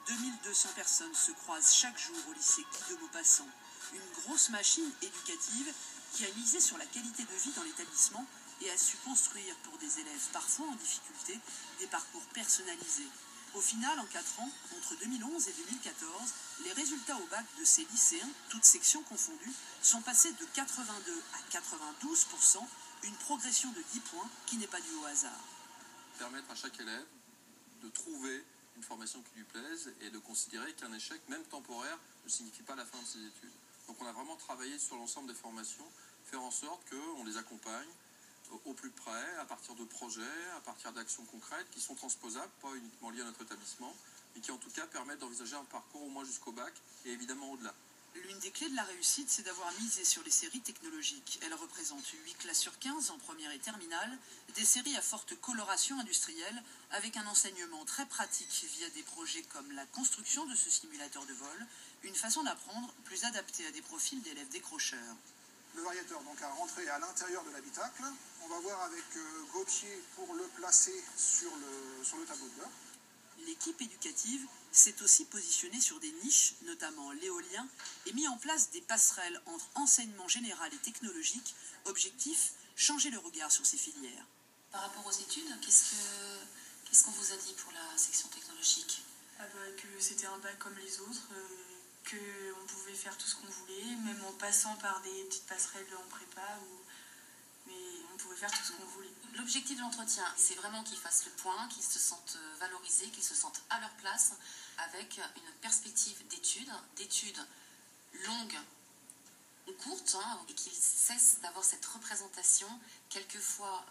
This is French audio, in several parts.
2200 personnes se croisent chaque jour au lycée Guy de Maupassant. Une grosse machine éducative qui a misé sur la qualité de vie dans l'établissement et a su construire pour des élèves parfois en difficulté des parcours personnalisés. Au final, en 4 ans, entre 2011 et 2014, les résultats au bac de ces lycéens, toutes sections confondues, sont passés de 82 à 92%, une progression de 10 points qui n'est pas due au hasard. Permettre à chaque élève de trouver une formation qui lui plaise et de considérer qu'un échec, même temporaire, ne signifie pas la fin de ses études. Donc on a vraiment travaillé sur l'ensemble des formations, faire en sorte qu'on les accompagne au plus près, à partir de projets, à partir d'actions concrètes qui sont transposables, pas uniquement liées à notre établissement, mais qui en tout cas permettent d'envisager un parcours au moins jusqu'au bac et évidemment au-delà. L'une des clés de la réussite, c'est d'avoir misé sur les séries technologiques. Elles représentent 8 classes sur 15 en première et terminale, des séries à forte coloration industrielle, avec un enseignement très pratique via des projets comme la construction de ce simulateur de vol, une façon d'apprendre plus adaptée à des profils d'élèves décrocheurs. Le variateur donc a rentré à l'intérieur de l'habitacle. On va voir avec Gauthier pour le placer sur le tableau de bord. L'équipe éducative s'est aussi positionnée sur des niches, notamment l'éolien, et mis en place des passerelles entre enseignement général et technologique. Objectif, changer le regard sur ces filières. Par rapport aux études, qu'est-ce qu'on vous a dit pour la section technologique? Que c'était un bac comme les autres, qu'on pouvait faire tout ce qu'on voulait, même en passant par des petites passerelles en prépa, mais on pouvait faire tout ce qu'on voulait. L'objectif de l'entretien, c'est vraiment qu'ils fassent le point, qu'ils se sentent valorisés, qu'ils se sentent à leur place, avec une perspective d'études longues ou courtes, et qu'ils cessent d'avoir cette représentation quelquefois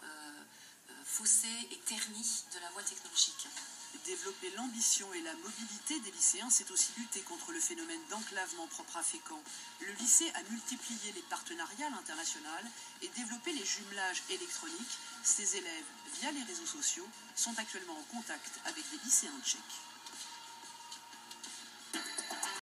faussée et ternie de la voie technologique. Développer l'ambition et la mobilité des lycéens, c'est aussi lutter contre le phénomène d'enclavement propre à Fécamp. Le lycée a multiplié les partenariats à l'international et développé les jumelages électroniques. Ces élèves, via les réseaux sociaux, sont actuellement en contact avec des lycéens tchèques.